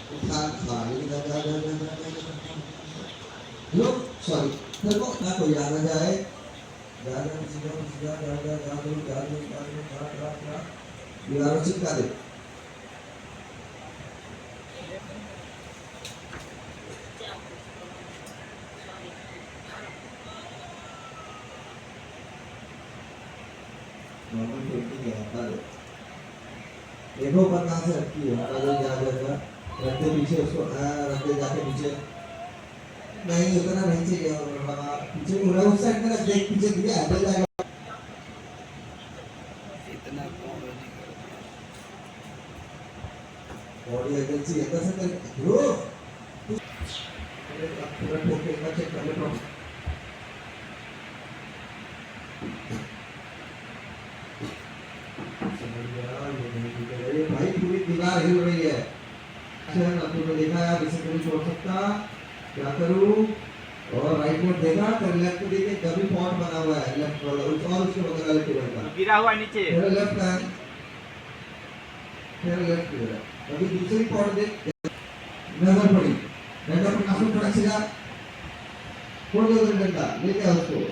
उठा खाली लो सॉरी फिर को ना कोई आ जाए जादू सीधा सीधा जादू जादू जादू जादू जादू दीवारों चिपका दे नॉर्मल पेंटिंग है हटा दो देखो पर कहाँ से रखी है हटा दो जा रख दे पीछे उसको रख दे जाके पीछे नहीं उतना नहीं चाहिए और पीछे पूरा उस साइड में रख दे पीछे दिखे आ जाएगा इतना कौन नहीं बॉडी एजेंसी ऐसा से कर ब्रो पूरा ठोके का चेक कर लो अरे भाई पूरी दीवार हिल रही है अच्छा तुमने देखा यार इसे नहीं छोड़ सकता क्या करूं और राइट में देखा फिर लेफ्ट देखे कभी पॉट बना हुआ है लेफ्ट वाला और उसके बगल वाले टेबल का गिरा हुआ नीचे फिर लेफ्ट है फिर लेफ्ट है अभी दूसरी पॉट देख नजर पड़ी डंडा पर काफी पड़ा सीधा खोल दो डंडा लेके आओ उसको